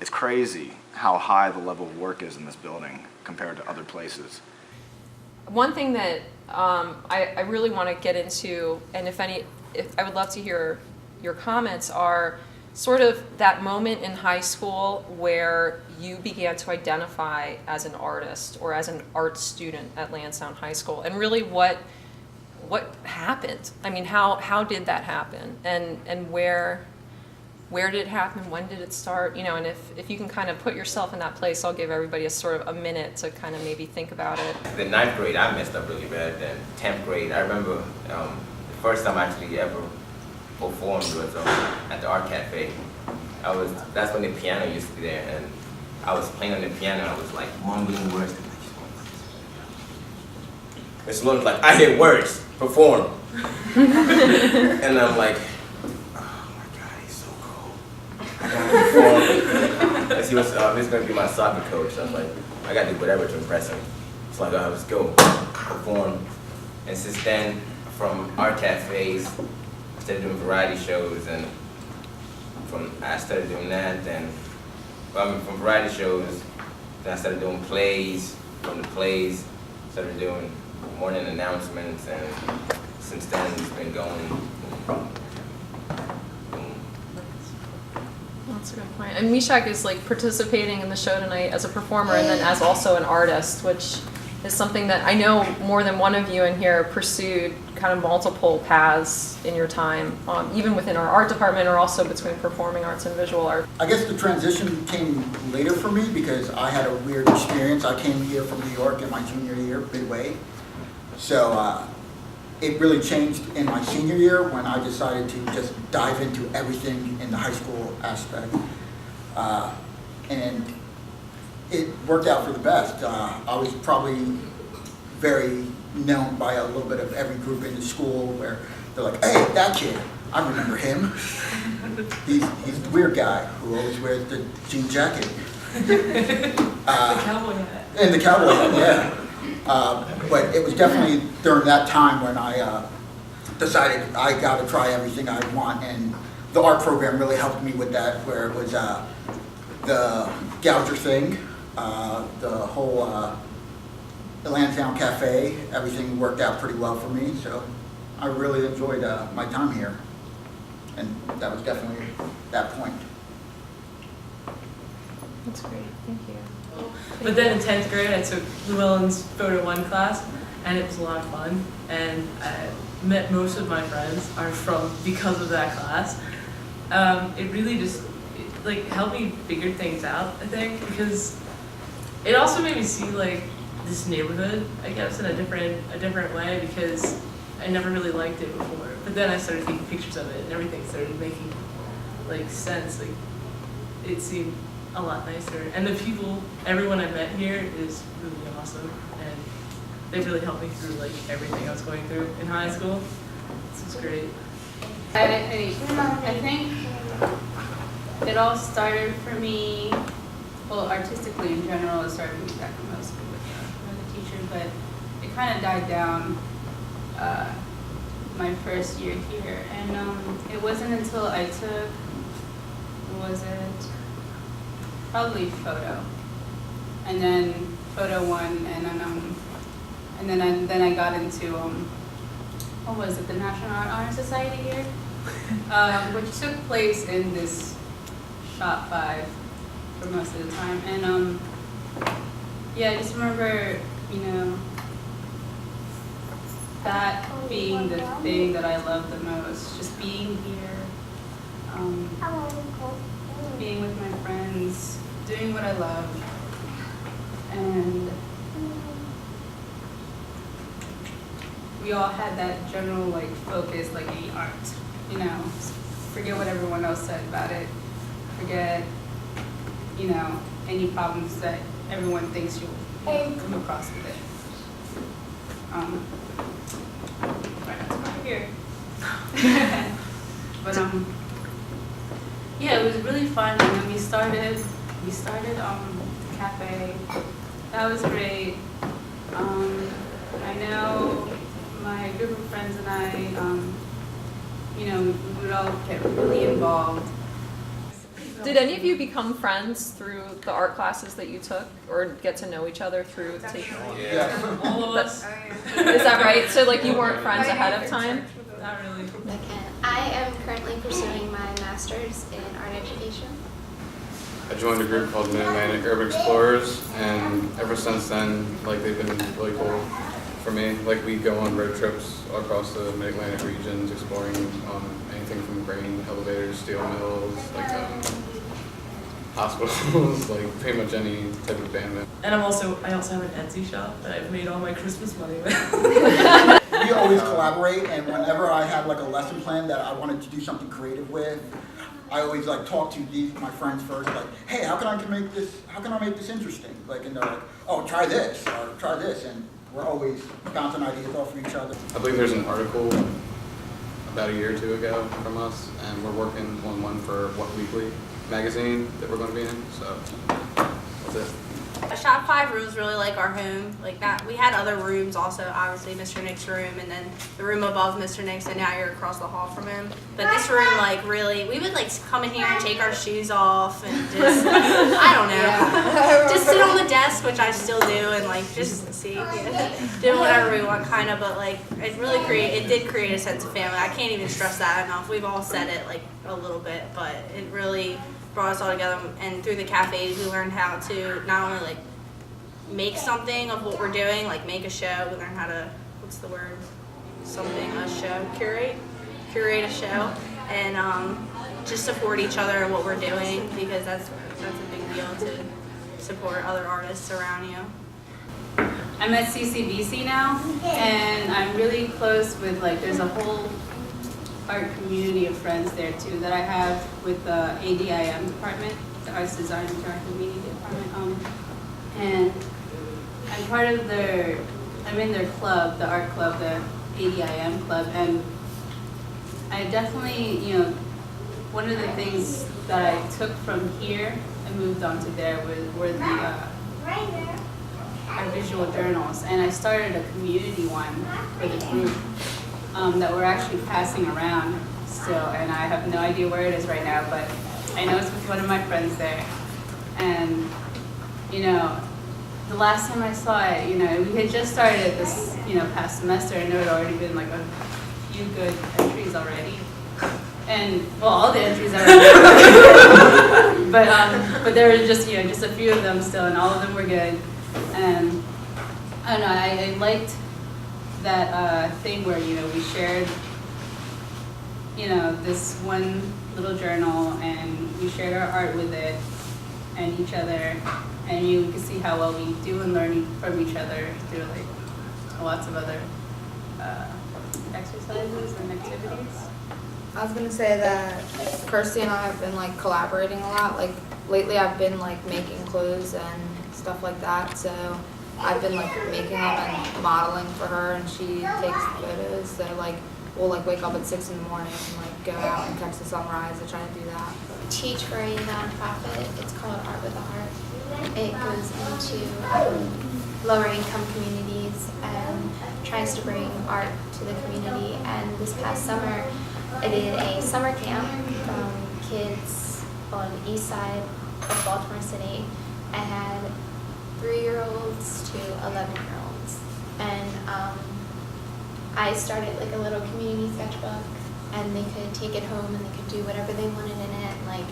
it's crazy how high the level of work is in this building compared to other places. One thing that I really want to get into, and if I would love to hear your comments, are sort of that moment in high school where you began to identify as an artist or as an art student at Lansdowne High School, and really what happened. I mean, how did that happen, and where did it happen? When did it start? You know, and if you can kind of put yourself in that place, I'll give everybody a sort of a minute to kind of maybe think about it. The 9th grade, I messed up really bad. Then 10th grade, I remember the first time I actually ever performed was at the art cafe. That's when the piano used to be there, and I was playing on the piano. I was like mumbling words. Miss Lauren's like, I hear words, perform. And I'm like, as he was going to be my soccer coach, I was like, I got to do whatever to impress him. It's like, let's go, perform. And since then, from art cafes, I started doing variety shows, and I started doing that. Then, from variety shows, then I started doing plays. From the plays, started doing morning announcements, and since then, it's been going. That's a good point. And Mishak is like participating in the show tonight as a performer and then as also an artist, which is something that I know more than one of you in here pursued kind of multiple paths in your time, even within our art department or also between performing arts and visual art. I guess the transition came later for me because I had a weird experience. I came here from New York in my junior year, midway. So it really changed in my senior year when I decided to just dive into everything in the high school aspect. And it worked out for the best. I was probably very known by a little bit of every group in the school where they're like, hey, that kid, I remember him. He's the weird guy who always wears the jean jacket. The cowboy hat. And the cowboy hat, yeah. But it was definitely during that time when I decided I got to try everything I want, and the art program really helped me with that, where it was the Gouger thing, the whole Lansdowne Cafe, everything worked out pretty well for me, so I really enjoyed my time here, and that was definitely that point. That's great, thank you. But then in 10th grade, I took Llewellyn's Photo 1 class, and it was a lot of fun. And I met most of my friends because of that class. It really just helped me figure things out, I think, because it also made me see this neighborhood, I guess, in a different way, because I never really liked it before. But then I started taking pictures of it, and everything started making sense. It seemed a lot nicer, and the people, everyone I met here is really awesome, and they really helped me through everything I was going through in high school. This was great. I think it all started for me, well, artistically in general, it started for me back in middle school with the teacher, but it kind of died down my first year here, and it wasn't until I took, probably photo, and then Photo 1, and then I got into what was it, the National Art Honor Society here, which took place in this Shop 5 for most of the time, and yeah, I just remember, that being the thing that I loved the most, just being here, being with my friends, doing what I love, and we all had that general focus, art, forget what everyone else said about it, forget, any problems that everyone thinks you'll come across with it. Right here. But yeah, it was really fun, and then we started cafe. That was great. I know my group of friends and I, we would all get really involved. Did any of you become friends through the art classes that you took, or get to know each other through taking? Yeah. All of us. Is that right? So like you weren't friends ahead of time? Not really. I am currently pursuing my master's in art education. I joined a group called Mid-Atlantic Urban Explorers, and ever since then, like, they've been really cool for me. Like, we go on road trips across the Mid-Atlantic regions, exploring anything from grain elevators, steel mills, like hospitals, like pretty much any type of abandonment. And I also have an Etsy shop that I've made all my Christmas money with. We always collaborate, and whenever I have like a lesson plan that I wanted to do something creative with, I always like talk to my friends first, like, hey, how can I make this interesting? Like, and they're like, oh, try this, or try this, and we're always bouncing ideas off of each other. I believe there's an article about a year or two ago from us, and we're working on one for What Weekly magazine that we're going to be in, so that's it. Shop 5 rooms really like our home, like that. We had other rooms also, obviously Mr. Nick's room, and then the room above Mr. Nick's, and now you're across the hall from him. But this room, like, really, we would like come in here and take our shoes off and just, I don't know, just sit on the desk, which I still do, and like just see, do whatever we want, kind of. But like, it did create a sense of family. I can't even stress that enough. We've all said it like a little bit, but it really brought us all together. And through the cafes, we learned how to not only like make something of what we're doing, like make a show. We learned how to, what's the word? A show, curate a show, and just support each other in what we're doing, because that's a big deal to support other artists around you. I'm at CCBC now, and I'm really close with, like, there's a whole art community of friends there too that I have with the ADIM department, the Arts Design and Interactive Media department. And I'm part of I'm in their club, the art club, the ADIM club, and I definitely, one of the things that I took from here and moved on to there were our visual journals, and I started a community one for the group that we're actually passing around still, and I have no idea where it is right now, but I know it's with one of my friends there. And the last time I saw it, we had just started this, past semester, and there had already been like a few good entries already. And well, all the entries are already but there were just just a few of them still, and all of them were good. And I don't know, I liked that thing where we shared this one little journal, and we shared our art with it and each other, and you could see how well we do and learn from each other through like lots of other exercises and activities. I was gonna say that Kirsty and I have been like collaborating a lot. Like lately I've been like making clothes and stuff like that. So I've been like making them and modeling for her, and she takes photos. So like we'll like wake up at 6 in the morning and like go out and catch the sunrise and try to do that. Teach for a nonprofit. It's called Art with a Heart. It goes into lower income communities and tries to bring art to the community. And this past summer, I did a summer camp from kids on the east side of Baltimore City. I had 3-year-olds to 11-year-olds. And I started like a little community sketchbook, and they could take it home and they could do whatever they wanted in it. Like,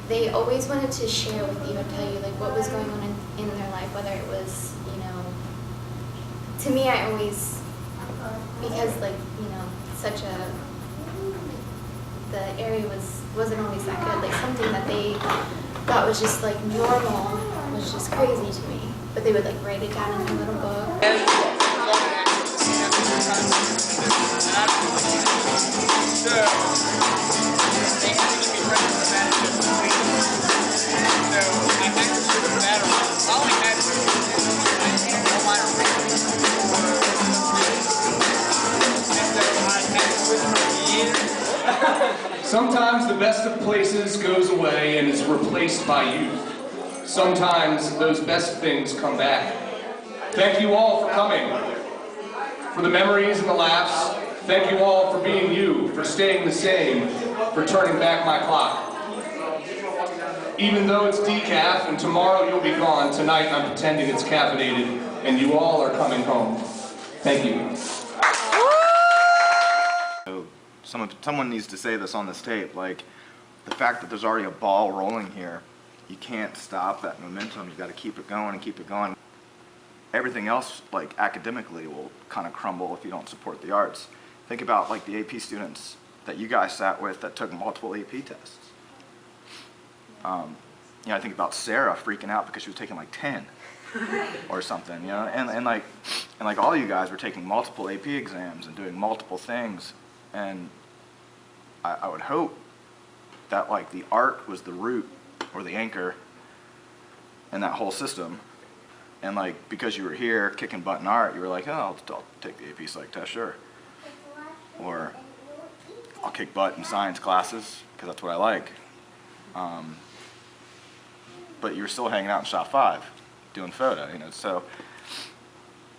they always wanted to share with you and tell you like what was going on in their life, whether it was, to me I always, because like, the area wasn't always that good, like something that they thought was just like normal was just crazy to me. But they would like write it down in a little book. Sometimes the best of places goes away and is replaced by youth. Sometimes those best things come back. Thank you all for coming. For the memories and the laughs, thank you all for being you, for staying the same, for turning back my clock. Even though it's decaf and tomorrow you'll be gone, tonight I'm pretending it's caffeinated and you all are coming home. Thank you. So someone needs to say this on this tape, like the fact that there's already a ball rolling here, you can't stop that momentum. You got to keep it going and keep it going. Everything else, like academically, will kind of crumble if you don't support the arts. Think about like the AP students that you guys sat with that took multiple AP tests. You know, I think about Sarah freaking out because she was taking like 10 or something, you know, and like all you guys were taking multiple AP exams and doing multiple things, and I would hope that like the art was the root or the anchor in that whole system, and like because you were here kicking butt in art, you were like, oh, I'll take the AP Psych test, sure, or I'll kick butt in science classes because that's what I like. But you're still hanging out in shop 5 doing photo, you know, so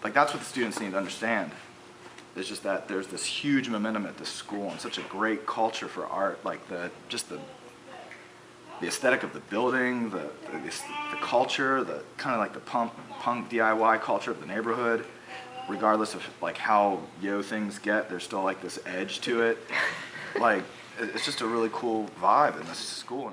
like that's what the students need to understand. It's just that there's this huge momentum at this school and such a great culture for art, like the aesthetic of the building, the culture, the kind of like the punk DIY culture of the neighborhood. Regardless of like how yo things get, there's still like this edge to it. Like it's just a really cool vibe in this school.